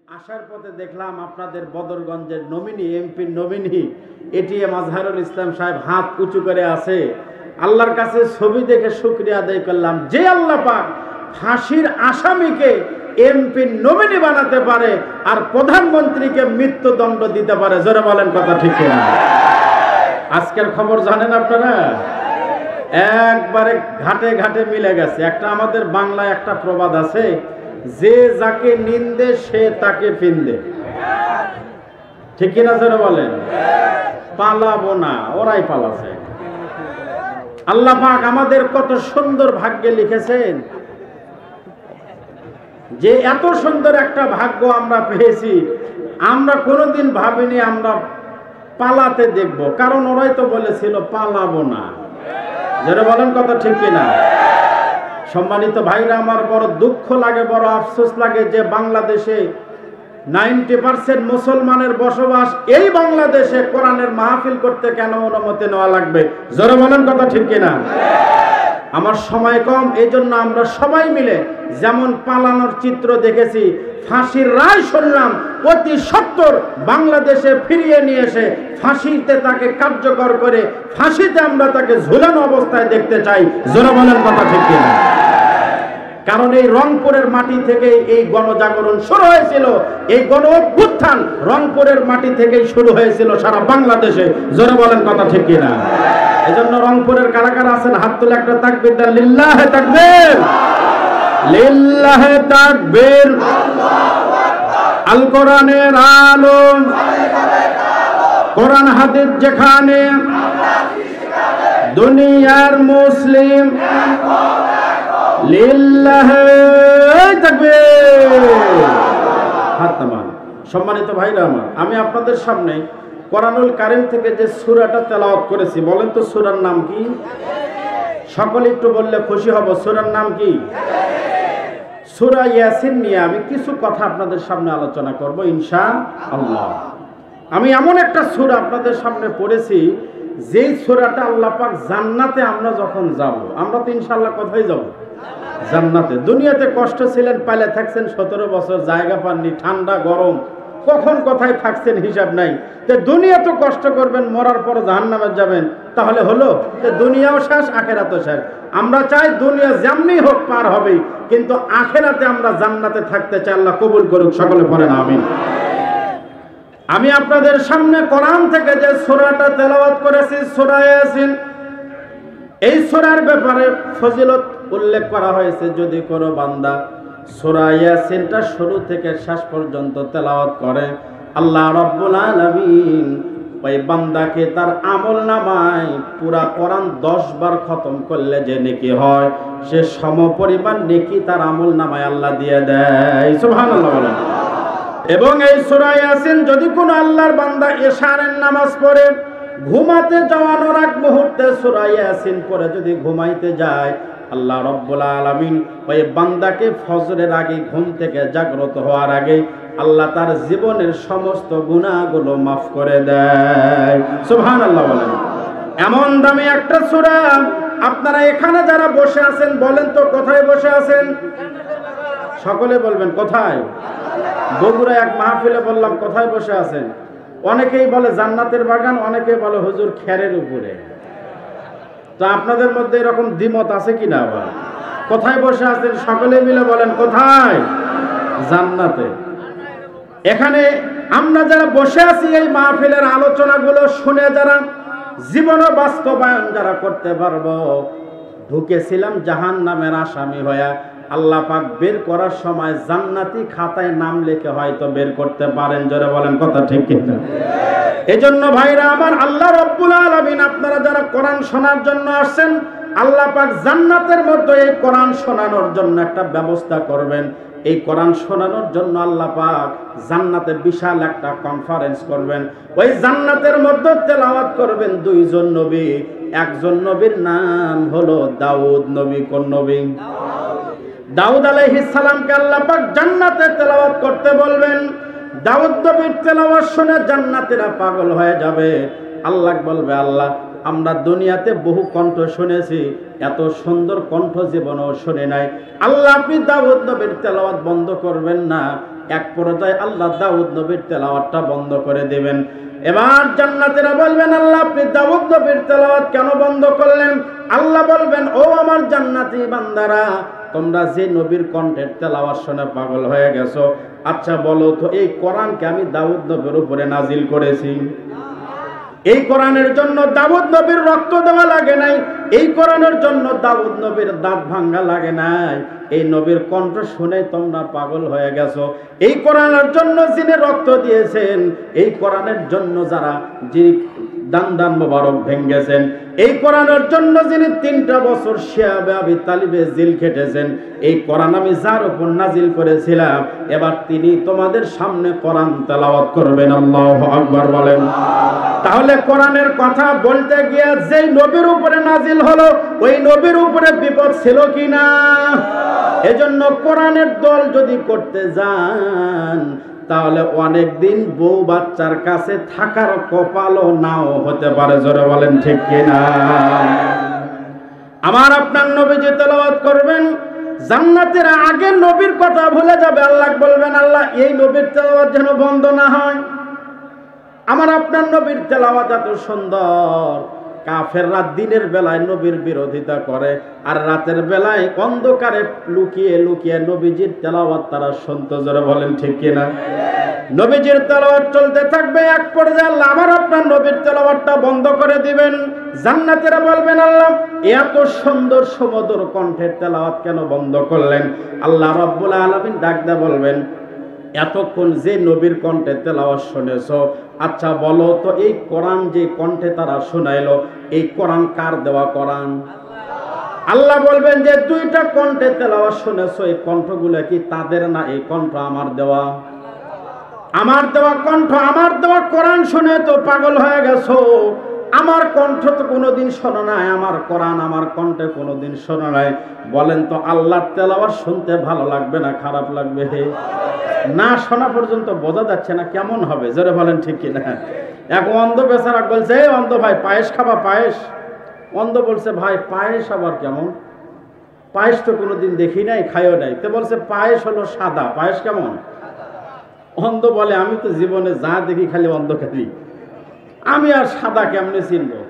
আসার পথে দেখলাম আপনাদের বদরগঞ্জের নমিনি, এমপির নমিনি এটিএম আজহারুল ইসলাম সাহেব হাত উঁচু করে আছে। আল্লাহর কাছে ছবি দেখে শুকরিয়া আদায় করলাম, যে আল্লাহ পাক ফাঁসির আসামিকে এমপির নমিনি বানাতে পারে আর প্রধানমন্ত্রীকে মৃত্যুদণ্ড দিতে পারে। জোরে বলেন কথা ঠিক কিনা? আজকের খবর জানেন আপনারা? একবারে ঘাটে ঘাটে মিলে গেছে। একটা আমাদের বাংলায় একটা প্রবাদ আছে, যে যাকে নিন্দে সে তাকে ফিন্দে। ঠিক কিনা জোরে বলেন? পালাবো না, ওরাই পালাছে। আল্লাহ পাক আমাদের কত সুন্দর ভাগ্যে লিখেছেন যে এত সুন্দর একটা ভাগ্য আমরা পেয়েছি। আমরা কোনোদিন ভাবিনি আমরা পালাতে দেখব, কারণ ওরাই তো বলেছিল পালাবো না। যারা বলেন কথা ঠিক কিনা? সম্মানিত ভাইরা আমার, বড় দুঃখ লাগে, বড় আফসোস লাগে যে বাংলাদেশে 90% মুসলমানের বসবাস। এই বাংলাদেশে কোরআনের মাহফিল করতে কেন অনুমতি নেওয়া লাগবে? জোরে বলেন কথা ঠিক কিনা? আমার সময় কম, এই জন্য আমরা সবাই মিলে যেমন পালানোর চিত্র দেখেছি, ফাঁসির রায় শুনলাম, অতি সত্বর বাংলাদেশে ফিরিয়ে নিয়ে এসে ফাঁসিতে তাকে কার্যকর করে ফাঁসিতে আমরা তাকে ঝুলানো অবস্থায় দেখতে চাই। জোরে বলেন কথা ঠিক কিনা? কারণ এই রংপুরের মাটি থেকে এই গণজাগরণ শুরু হয়েছিল, এই গণ অভ্যুত্থান রংপুরের মাটি থেকেই শুরু হয়েছিল সারা বাংলাদেশে। জোরে বলেন কথা ঠিক কিনা? এজন্য রংপুরের কারা কারা আছেন হাত তুলে একটা তাকবীর দেন। লিল্লাহে তাকবীর, লিল্লাহে তাকবীর। আল কোরআনের আলো, কোরআন হাদিস যেখানে, দুনিয়ার মুসলিম লিল্লাহে তাকবীর। হাত নামান। সম্মানিত ভাইরা আমার, আমি আপনাদের সামনে কোরআনুল কারীম থেকে যে সূরাটা তেলাওয়াত করেছি, বলেন তো সূরার নাম কি? সকলে একটু বললে খুশি হব। সূরার নাম কি? সূরা ইয়াসিন নিয়ে আমি কিছু কথা আপনাদের সামনে আলোচনা করব ইনশাআল্লাহ। আমি এমন একটা সূরা আপনাদের সামনে পড়েছি, যেই সূরাটা আল্লাহ পাক জান্নাতে আমরা যখন যাব, আমরা তো ইনশাআল্লাহ কোথায় যাব? জান্নাতে। দুনিয়াতে কষ্ট ছিলেন, পাইলে থাকছেন 17 বছর, জায়গা পাননি, ঠান্ডা গরম, কখন কোথায় থাকছেন হিসাব নাই। তো দুনিয়া তো কষ্ট করবেন, মরার পর জাহান্নামে যাবেন, তাহলে হলো? তো দুনিয়াও শেষ, আখেরাতও শেষ। আমরা চাই দুনিয়া যেমনি হোক পার হবে, কিন্তু আখেরাতে আমরা জান্নাতে থাকতে চাই। আল্লাহ কবুল করুক, সকলে পড়েন আমিন। আমি আপনাদের সামনে কোরআন থেকে যে সূরাটা তেলাওয়াত করেছি, সূরা ইয়াসিন, এই সূরার ব্যাপারে ফজিলত উল্লেখ করা হয়েছে। যদি কোনো বান্দা সূরা ইয়াসিনটা শুরু থেকে শেষ পর্যন্ত তেলাওয়াত করে, আল্লাহ রাব্বুল আলামিন ওই বান্দাকে তার আমলনামায় পুরা কোরআন 10 বার খতম করলে যে নেকি হয়, সে সমপরিমাণ নেকি তার আমলনামায় আল্লাহ দিয়ে দেয়। সুবহানাল্লাহ বলেন। এবং এই সূরা ইয়াসিন যদি কোনো আল্লাহর বান্দা ইশারের নামাজ পড়ে, ঘুমাতে যাওয়ার আগ মুহূর্তে সূরা ইয়াসিন পড়ে যদি ঘুমাইতে যায়, আল্লাহ রাব্বুল আলামিন ওই বান্দাকে ফজরের আগে, ঘুম থেকে জাগ্রত হওয়ার আগে আল্লাহ তার জীবনের সমস্ত গুনাহগুলো মাফ করে দেয়। সুবহানাল্লাহ বলেন। এমন দামি একটা সূরা। আপনারা এখানে যারা বসে আছেন, বলেন তো কোথায় বসে আছেন? সকলে বলবেন কোথায়? বগুড়া এক মাহফিলে বললাম কোথায় বসে আছেন? অনেকেই বলে জান্নাতের বাগান, অনেকেই বলে হুজুর খেরের উপরে। তো আপনাদের মধ্যে এরকম দ্বিমত আছে কিনা? আবার কোথায় বসে আছেন? সকলে মিলে বলেন কোথায়? জান্নাতে। এখানে আমরা যারা বসে আছি, এই মাহফিলের আলোচনাগুলো শুনে যারা জীবনে বাস্তবায়ন যারা করতে পারবো, ঢুকেছিলাম জাহান্নামের আসামি হয়ে, আল্লাহ পাক বের করার সময় জান্নাতি খাতায় নাম লিখে হয়তো বের করতে পারেন। জোরে বলেন কথা ঠিক কিনা? এজন্য ভাইরা আমার, আল্লাহ রাব্বুল আলামিন আপনারা যারা কোরআন শোনার জন্য আসছেন, আল্লাহ পাক জান্নাতের মধ্যে এই কোরআন শোনানোর জন্য একটা ব্যবস্থা করবেন। এই কোরআন শোনানোর জন্য আল্লাহ পাক জান্নাতে বিশাল একটা কনফারেন্স করবেন। ওই জান্নাতের মধ্যে তেলাওয়াত করবেন 2 জন নবী। একজন নবীর নাম হলো দাউদ নবী। কোন নবী? দাউদ আলাইহিস সালামকে আল্লাহ পাক জান্নাতে তেলাওয়াত করতে বলবেন। দাউদ নবীর তেলাওয়াত শুনে জান্নাতীরা পাগল হয়ে যাবে। আল্লাহ বলবে, আল্লাহ আমরা দুনিয়াতে বহু কণ্ঠ শুনেছি, এত সুন্দর কণ্ঠ জীবনেও শুনে নাই। আল্লাহ আপনি দাউদ নবীর তেলাওয়াত বন্ধ করবেন না, এক পর্যায়ে আল্লাহ দাউদ নবীর তেলাওয়াতটা বন্ধ করে দেবেন। এবার জান্নাতীরা বলবেন, আল্লাহ আপনি দাউদ নবীর তেলাওয়াত কেন বন্ধ করলেন? আল্লাহ বলবেন, ও আমার জান্নাতি বান্দারা, তোমরা যে নবীর কণ্ঠের তেলাওয়াত শুনে পাগল হয়ে গেছো, আচ্ছা বলো তো এই কোরআনকে আমি দাউদ নবীর উপরে নাজিল করেছি? এই কোরআনের জন্য দাউদ নবীর রক্ত দেওয়া লাগে নাই, এই কোরআনের জন্য দাউদ নবীর দাঁত ভাঙা লাগে নাই। এই নবীর কণ্ঠ শুনে তোমরা পাগল হয়ে গেছো। এই কোরআনের জন্য যিনি রক্ত দিয়েছেন, এই কোরআনের জন্য যারা যিনি দান মোবারক ভেঙ্গেছেন, এই কোরআনের জন্য যিনি 3টা বছর শিয়াবে আবি তালিবে জিল খেটেছেন, এই কোরআন আমি যার উপর নাজিল করেছিলাম, এবার তিনি তোমাদের সামনে কোরআন তেলাওয়াত করবেন। আল্লাহু আকবার বলেন। তাহলে কোরআনের কথা বলতে গিয়ে যেই নবীর উপরে নাজিল হলো, ওই নবীর উপরে বিপদ ছিল কিনা? এজন্য কোরআনের দল যদি করতে যান, তাহলে অনেক দিন বউ বাচ্চার কাছে থাকার কপালও নাও হতে পারে। জোরে বলেন ঠিক কিনা? আমার আপনার নবী যে তেলাওয়াত করবেন, জান্নাতের আগে নবীর কথা ভুলে যাবে। আল্লাহ বলবেন, আল্লাহ এই নবীর তেলাওয়াত যেন বন্ধ না হয়। আমার আপনার নবীর তেলাওয়াত এত সুন্দর, কাফেররা দিনের বেলায় নবীর বিরোধিতা করে, আর রাতের বেলায় অন্ধকারে লুকিয়ে লুকিয়ে নবীজির তেলাওয়াত তারা শুনতো। জোরে বলেন ঠিক কিনা? নবীজির তেলাওয়াত চলতে থাকবে, এক পর্যায়ে আল্লাহ আমার আপনার নবীর তেলাওয়াতটা বন্ধ করে দিবেন। জান্নাতীরা বলবেন, আল্লাহ এত সুন্দর সুমধুর কণ্ঠের তেলাওয়াত কেন বন্ধ করলেন? আল্লাহ রাব্বুল আলামিন ডাক দিয়ে বলবেন, এতক্ষণ যে নবীর কণ্ঠে তেলাওয়াত শুনেছো, আচ্ছা বলো তো এই কোরআন যে কণ্ঠে তারা শোনাইলো, এই কোরআন কার দেওয়া কোরআন? আল্লাহ বলবেন যে 2টা কণ্ঠে তেলাওয়াত শুনেছো, এই কণ্ঠগুলো কি তাদের না? এই কণ্ঠ আমার দেওয়া। আমার দেওয়া কণ্ঠ, আমার দেওয়া কোরআন শুনে তো পাগল হয়ে গেছো। আমার কণ্ঠ তো কোনোদিন শোনো নাই, আমার কোরআন আমার কণ্ঠে কোনোদিন শোনো নাই। বলেন তো আল্লাহর তেলাওয়াত শুনতে ভালো লাগবে না খারাপ লাগবে? না শোনা পর্যন্ত বোঝা যাচ্ছে না কেমন হবে। জোরে বলেন ঠিক কিনা? এক অন্ধ বেচারা বলছে, এই অন্ধ ভাই পায়েস খাবা? পায়েস? অন্ধ বলছে, ভাই পায়েস আবার কেমন? পায়েস তো কোনোদিন দেখি নাই, খাইও নাই। তো বলছে পায়েস হলো সাদা, পায়েস কেমন? অন্ধ বলে, আমি তো জীবনে যা দেখি খালি অন্ধ খালি, আমি আর সাদা কেমনে চিনবো?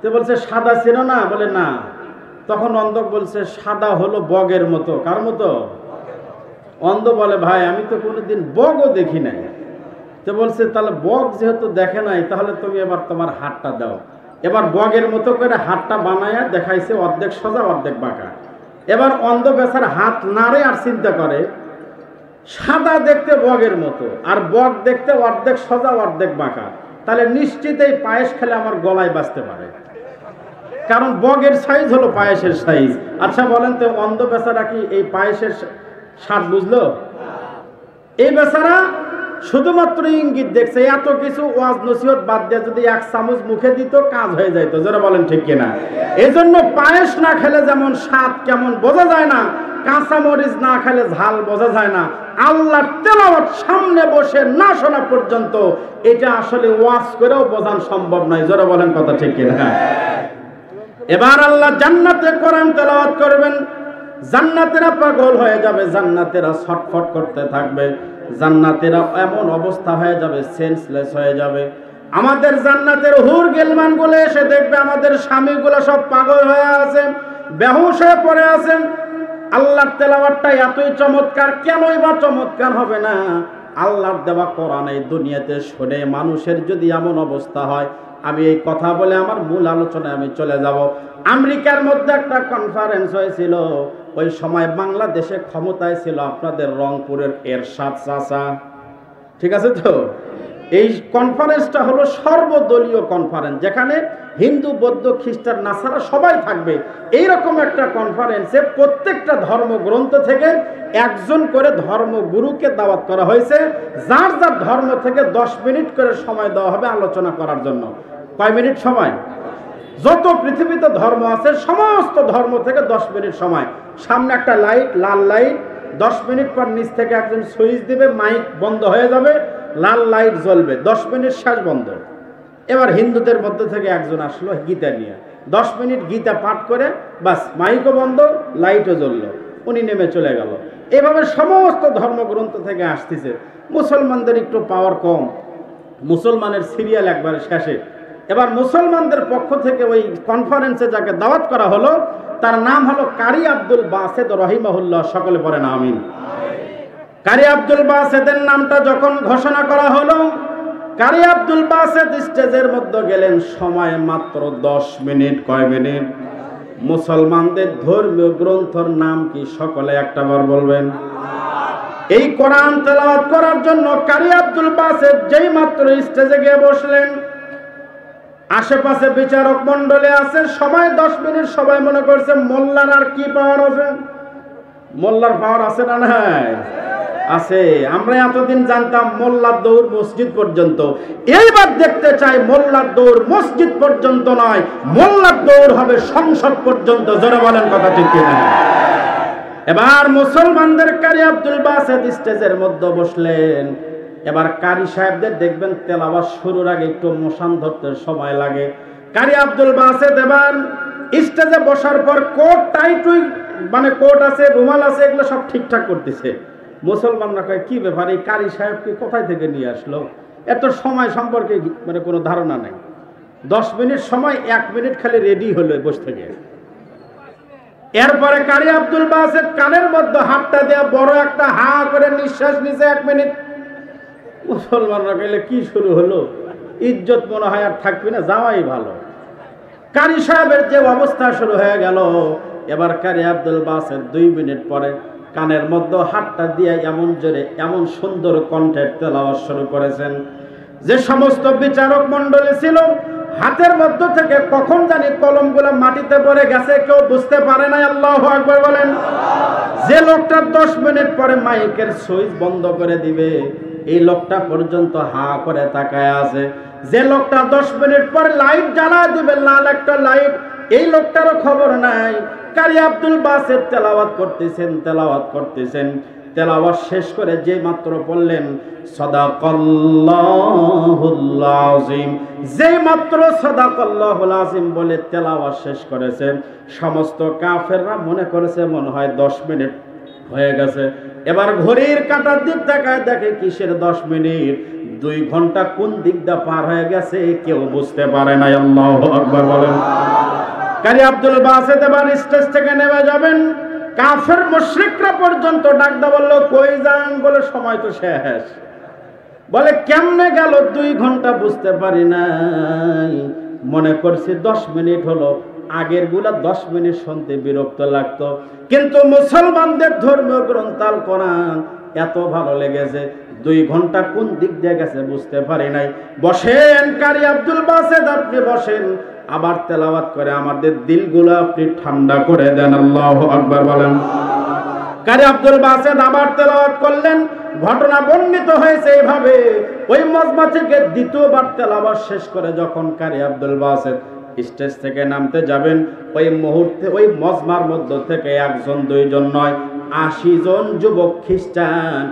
তো বলছে সাদা চেনো না? বলে না। তখন অন্ধ বলছে সাদা হলো বগের মতো। কার মতো? অন্ধ বলে, ভাই আমি তো কোনোদিন বগও দেখি নাই। তো বলছে তাহলে বগ যেহেতু দেখে নাই, তাহলে তুমি এবার তোমার হাতটা দাও। এবার বগের মতো করে হাতটা বানায়া দেখাইছে, অর্ধেক সোজা অর্ধেক বাঁকা। এবার অন্ধ বেচার হাত নাড়ে আর চিন্তা করে, সাদা দেখতে বগের মতো, আর বগ দেখতে অর্ধেক সোজা অর্ধেক বাঁকা, তাহলে নিশ্চিত এই পায়েস খেলে আমার গলায় বাজতে পারে, কারণ বগের সাইজ হলো পায়েসের সাইজ। আচ্ছা বলেন তো অন্ধ বেচারা কি এই পায়েসের স্বাদ বুঝলো? এই বেচারা শুধুমাত্র ইঙ্গিত দেখছে। এত কিছু ওয়াজ নসিহত বাদ দিয়ে যদি 1 চামচ মুখে দিত, কাজ হয়ে যাইত। যারা বলেন ঠিক কিনা? এজন্য পায়েস না খেলে যেমন স্বাদ কেমন বোঝা যায় না, কাঁচা মরিচ না খেলে ঝাল বোঝা যায় না, আল্লাহর তেলাওয়াত সামনে বসে না শোনা পর্যন্ত এটা আসলে ওয়াজ করেও বোঝানো সম্ভব নয়। যারা বলেন কথা ঠিক কিনা? এবার আল্লাহ জান্নাতে কোরআন তেলাওয়াত করবেন, জান্নাতীরা পাগল হয়ে যাবে, জান্নাতীরা ছটফট করতে থাকবে, জান্নাতীরা এমন অবস্থা হয়ে যাবে, সেন্সলেস হয়ে যাবে। আমাদের জান্নাতের হুর গেলমান গুলো এসে দেখবে আমাদের স্বামীগুলো সব পাগল হয়ে আছে, বেহুশ হয়ে পড়ে আছেন। আল্লাহর তেলাওয়াতটা এতই চমৎকার, কেনই বা চমৎকার হবে না? আল্লাহর দেওয়া কোরআন এই দুনিয়াতে শুনে মানুষের যদি এমন অবস্থা হয়, আমি এই কথা বলে আমার মূল আলোচনায় আমি চলে যাব। আমেরিকার মধ্যে একটা কনফারেন্স হয়েছিল, ওই সময় বাংলাদেশে ক্ষমতায় ছিল আপনাদের রংপুরের এরশাদ চাচা, ঠিক আছে তো? এই কনফারেন্সটা হলো সর্বদলীয় কনফারেন্স, যেখানে হিন্দু বৌদ্ধ খ্রিস্টান নাসারা সবাই থাকবে। এইরকম একটা কনফারেন্সে প্রত্যেকটা ধর্মগ্রন্থ থেকে একজন করে ধর্মগুরুকে দাওয়াত করা হয়েছে, যার যার ধর্ম থেকে 10 মিনিট করে সময় দেওয়া হবে আলোচনা করার জন্য। কয় মিনিট সময়? যত পৃথিবীতে ধর্ম আছে সমস্ত ধর্ম থেকে 10 মিনিট সময়। সামনে একটা লাইট, লাল লাইট, 10 মিনিট পর নিচ থেকে একজন সুইচ দিবে, মাইক বন্ধ হয়ে যাবে, লাল লাইট জ্বলবে, 10 মিনিট শেষ বন্ধ। এবার হিন্দুদের মধ্যে থেকে একজন আসলো গীতা নিয়ে, 10 মিনিট গীতা পাঠ করে বাস, মাইকও বন্ধ, লাইটও জ্বললো, উনি নেমে চলে গেল। এভাবে সমস্ত ধর্মগ্রন্থ থেকে আসতেছে। মুসলমানদের একটু পাওয়ার কম, মুসলমানের সিরিয়াল একবারে শেষে। এবার মুসলমানদের পক্ষ থেকে ওই কনফারেন্সে যাকে দাওয়াত করা হলো তার নাম হলো কারি আব্দুল বাসেদ রহিমাহুল্লাহ। সকলে পড়েন আমিন। কারি আব্দুল বাসেদের নামটা যখন ঘোষণা করা হলো, কারি আব্দুল বাসেদ স্টেজের মধ্যে গেলেন। সময় মাত্র 10 মিনিট। কয় মিনিট? মুসলমানদের ধর্মীয় গ্রন্থর নাম কি? সকলে একটাবার বলবেন। এই কোরআন তেলাওয়াত করার জন্য কারি আব্দুল বাসেদ যেই মাত্র স্টেজে গিয়ে বসলেন, আশেপাশে বিচারক মন্ডলী আছে, সবাই 10 মিনিট সবাই মনে করছে মোল্লার আর কি পাওয়ার আছে? মোল্লার পাওয়ার আছে না নাই? আছে। আমরা এতদিন জানতাম মোল্লার দৌড় মসজিদ পর্যন্ত, এইবার দেখতে চাই মোল্লার দৌড় মসজিদ পর্যন্ত নয়, মোল্লার দৌড় হবে সংসদ পর্যন্ত। জোরে বলেন কথা ঠিক কিনা? এবার মুসলমানদের কারি আব্দুল বাসেদ স্টেজের মধ্যে বসলেন। এবার কারি সাহেবদের দেখবেন তেলাওয়াত শুরুর আগে একটু মোশান ধরতে সময় লাগে। কারি আব্দুল বাসেদ এবার স্টেজে বসার পর কোট টাইট, মানে কোট আছে, রুমাল আছে, এগুলো সব ঠিকঠাক করতেছে। মুসলমানরা কয় কি ব্যাপার, এই কারি সাহেবকে কোথায় থেকে নিয়ে আসলো? এত সময় সম্পর্কে মানে কোনো ধারণা নেই। 10 মিনিট সময়, 1 মিনিট খালি রেডি হলো বসে থেকে। এরপরে কারি আব্দুল বাসেদ কানের মধ্যে হাতটা দেয়া বড় একটা হা করে নিঃশ্বাস নিছে 1 মিনিট। মুসলমানরা কইলে কি শুরু হলো? ইজ্জত মনে হয় আর থাকবে না, যাওয়াই ভালো। কারি সাহেবের যে অবস্থা শুরু হয়ে গেল। এবার কারি আব্দুল বাসেদ 2 মিনিট পরে কানের মধ্যে হাতটা দিয়ে এমন জোরে এমন সুন্দর কণ্ঠে তেলাওয়াত শুরু করেছেন যে সমস্ত বিচারক মণ্ডলী ছিল হাতের মধ্য থেকে কখন জানি কলমগুলো মাটিতে পড়ে গেছে, কেউ বুঝতে পারে না। আল্লাহু আকবার বলেন। যে লোকটা 10 মিনিট পরে মাইকের সুইচ বন্ধ করে দিবে, এই লোকটা পর্যন্ত হা করে তাকায় আছে। যে লোকটা 10 মিনিট পরে লাইট জ্বালায় দিবে, লাল একটা লাইট, এই লোকটারও খবর নাই। কারি আব্দুল বাসেদ তেলাওয়াত করতেছেন। তেলাওয়াত শেষ করে যে মাত্র বললেন সাদাকাল্লাহুল আযীম, যে মাত্র সাদাকাল্লাহুল আযীম বলে তেলাওয়াত শেষ করেছে, সমস্ত কাফেররা মনে করেছে মনে হয় 10 মিনিট হয়ে গেছে। এবার ঘড়ির কাঁটার দিক তাকায় দেখে কিসের 10 মিনিট, 2 ঘন্টা কোন দিকটা পার হয়ে গেছে কেউ বুঝতে পারে না। আল্লাহু আকবার বলেন। কারি আব্দুল বাসেদ এবার স্টেজ থেকে নেমে যাবেন। কাফের মুশরিকরা পর্যন্ত ডাকদা বলল কই যান? বলে সময় তো শেষ। বলে কেমনে গেল 2 ঘন্টা বুঝতে পারি নাই, মনে করছি 10 মিনিট হলো। আগের গুলা 10 মিনিট শুনতে বিরক্ত লাগতো, কিন্তু মুসলমানদের ধর্মীয় গ্রন্থ আল কোরআন এত ভালো লেগেছে, 2 ঘন্টা কোন দিক দিয়ে গেছে বুঝতে পারি নাই। বসেন কারি আব্দুল বাসেদ, আপনি বসেন, আবার তেলাওয়াত করে আমাদের দিলগুলো আপনি ঠান্ডা করে দেন। আল্লাহু আকবার বলেন। কারি আব্দুল বাসেদ আবার তেলাওয়াত করলেন। ঘটনা বর্ণিত হয়েছে এইভাবে, ওই মজমা থেকে দ্বিতীয়বার তেলাওয়াত শেষ করে যখন কারি আব্দুল বাসেদ স্টেজ থেকে নামতে যাবেন, ওই মুহূর্তে ওই মজমার মধ্য থেকে 1 জন 2 জন নয়, 80 জন যুবক খ্রিস্টান,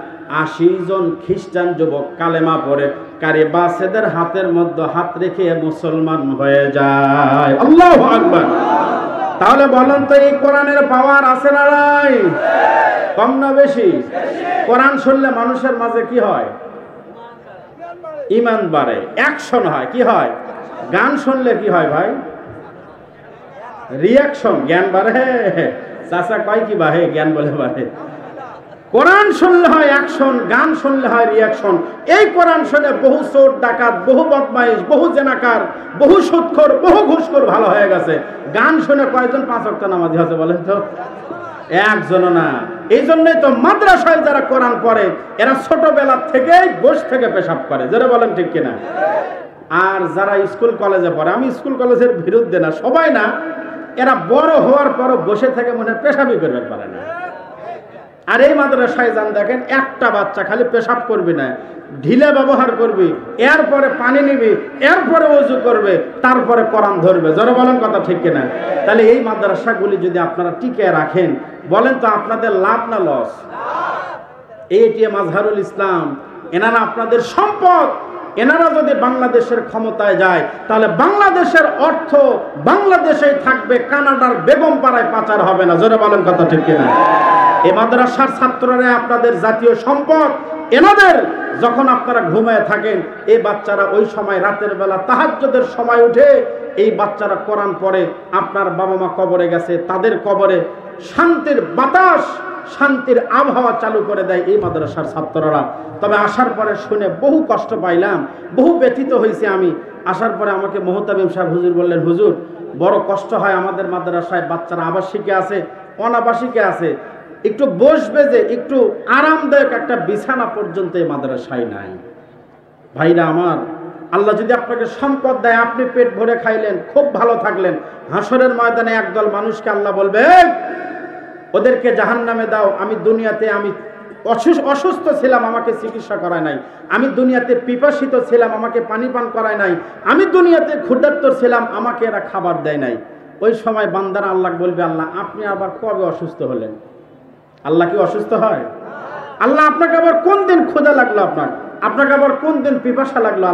80 জন খ্রিস্টান যুবক কালেমা পড়ে কারি বাসেদের হাতের মধ্যে হাত রেখে মুসলমান হয়ে যায়। আল্লাহু আকবার। তাহলে বলেন তো এই কোরআনের পাওয়ার আছে না নাই? কম না বেশি? কোরআন শুনলে মানুষের মাঝে কি হয়? ঈমান বাড়ে, অ্যাকশন হয়। কি হয়? গান শুনলে কি হয় ভাই? রিঅ্যাকশন। জ্ঞান বাড়ে। চাচা কয় কি বাড়ে? জ্ঞান বলে বাড়ে। কোরআন শুনলে হয় অ্যাকশন, গান শুনলে হয় রিঅ্যাকশন। এই কোরআন শুনে বহু চোর ডাকাত, বহু বদমাইশ, বহু জেনাকার, বহু সুদখোর, বহু ঘুষখোর ভালো হয়ে গেছে। গান শুনে কয়জন 5 ওয়াক্ত নামাজি আছে বলেন তো? একজনও না। এই জন্যই তো মাদ্রাসায় যারা কোরআন পড়ে এরা ছোটবেলা থেকেই বস থেকে পেশাব করে। যারা বলেন ঠিক কিনা? আর যারা স্কুল কলেজে পড়ে, আমি স্কুল কলেজের বিরুদ্ধে না, সবাই না, এরা বড় হওয়ার পরও বসে থেকে মনে পেশাবই করতে পারে না। আর এই মাদ্রাসায় যান দেখেন, একটা বাচ্চা খালি পেশাব করবি না, ঢিলে ব্যবহার করবি, এরপরে পানি নিবি, এরপরে ওযু করবে, তারপরে কোরআন ধরবে। যারা বলেন কথা ঠিক কিনা? তাহলে এই মাদ্রাসাগুলি যদি আপনারা টিকে রাখেন, বলেন তো আপনাদের লাভ না লস? এটিএম আজহারুল ইসলাম এনারা আপনাদের সম্পদ। এনারা যদি বাংলাদেশের ক্ষমতায় যায় তাহলে বাংলাদেশের অর্থ বাংলাদেশেই থাকবে, কানাডার বেগম পাড়ায় পাচার হবে না। জোরে বলেন কথা ঠিক কিনা? এই মাদ্রাসার ছাত্ররা আপনাদের জাতীয় সম্পদ। এনাদের যখন আপনারা ঘুমায় থাকেন, এই বাচ্চারা ওই সময় রাতের বেলা তাহাজ্জুদের সময় উঠে এই বাচ্চারা কোরআন পড়ে। আপনার বাবা মা কবরে গেছে, তাদের কবরে শান্তির বাতাস, শান্তির আবহাওয়া চালু করে দেয় এই মাদ্রাসার ছাত্ররা। তবে আসার পরে শুনে বহু কষ্ট পাইলাম, বহু ব্যথিত হয়েছে আমি। আসার পরে আমাকে মোহতামিম সাহেব হুজুর বললেন, হুজুর বড় কষ্ট হয়, আমাদের মাদ্রাসায় বাচ্চারা আবাসিকে আছে, অনাবাসিকে আছে, একটু বসবে যে একটু আরামদায়ক একটা বিছানা পর্যন্ত এই মাদ্রাসায় নাই। ভাইরা আমার, আল্লাহ যদি আপনাকে সম্পদ দেয়, আপনি পেট ভরে খাইলেন, খুব ভালো থাকলেন, হাসরের ময়দানে একদল মানুষকে আল্লাহ বলবে ওদেরকে জাহান্নামে দাও। আমি দুনিয়াতে আমি অসুস্থ ছিলাম, আমাকে চিকিৎসা করায় নাই। আমি দুনিয়াতে পিপাসিত ছিলাম, আমাকে পানি পান করায় নাই। আমি দুনিয়াতে ক্ষুধার্ত ছিলাম, আমাকে এরা খাবার দেয় নাই। ওই সময় বান্দারা আল্লাহ বলবে, আল্লাহ আপনি আবার কবে অসুস্থ হলেন? আল্লাহ কি অসুস্থ হয়? আল্লাহ আপনাকে আবার কোন দিন ক্ষুধা লাগলো, আপনাকে আবার কোন দিন পিপাসা লাগলো?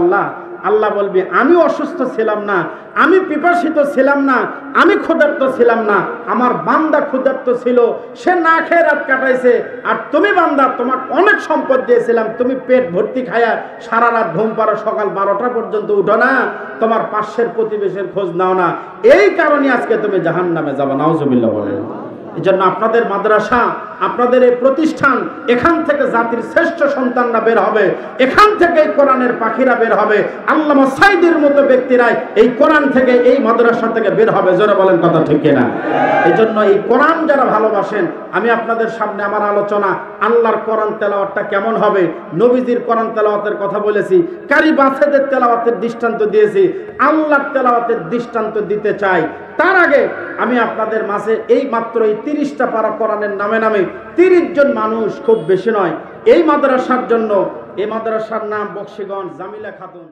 আল্লাহ বলবে, আমি অসুস্থ ছিলাম না, আমি পিপাসিত ছিলাম না, আমি ক্ষুধার্ত ছিলাম না, আমার বান্দা ক্ষুধার্ত ছিল, সে না খেয়ে রাত কাটাইছে। আর তুমি বান্দা, তোমার অনেক সম্পদ দিয়েছিলাম, তুমি পেট ভর্তি খায়া সারা রাত ঘুম পাড়ো, সকাল 12টা পর্যন্ত উঠো না, তোমার পাশের প্রতিবেশীর খোঁজ নাও না, এই কারণে আজকে তুমি জাহান্নামে যাবে। নাউজুবিল্লাহ বলেন। এই জন্য আপনাদের মাদ্রাসা, আপনাদের এই প্রতিষ্ঠান, এখান থেকে জাতির শ্রেষ্ঠ সন্তানরা বের হবে, এখান থেকে কোরআনের পাখিরা বের হবে, আল্লামা সাইদির মতো ব্যক্তিরাই এই কোরআন থেকে, এই মাদ্রাসা থেকে বের হবে। জোরে বলেন কথা ঠিক কিনা? এই জন্য এই কোরআন যারা ভালোবাসেন, আমি আপনাদের সামনে আমার আলোচনা, আল্লাহর কোরআন তেলাওয়াতটা কেমন হবে, নবীজির কোরআন তেলাওয়াতের কথা বলেছি, কারি বাছেদের তেলাওয়াতের দৃষ্টান্ত দিয়েছি, আল্লাহর তেলাওয়াতের দৃষ্টান্ত দিতে চাই। তার আগে আমি আপনাদের মাঝে এই মাত্র এই 30টা পারা কোরআনের নামে 30 জন মানুষ, খুব বেশি নয়, এই মাদ্রাসার জন্য, এই মাদ্রাসার নাম বক্সিগঞ্জ জামিলা খাতুন।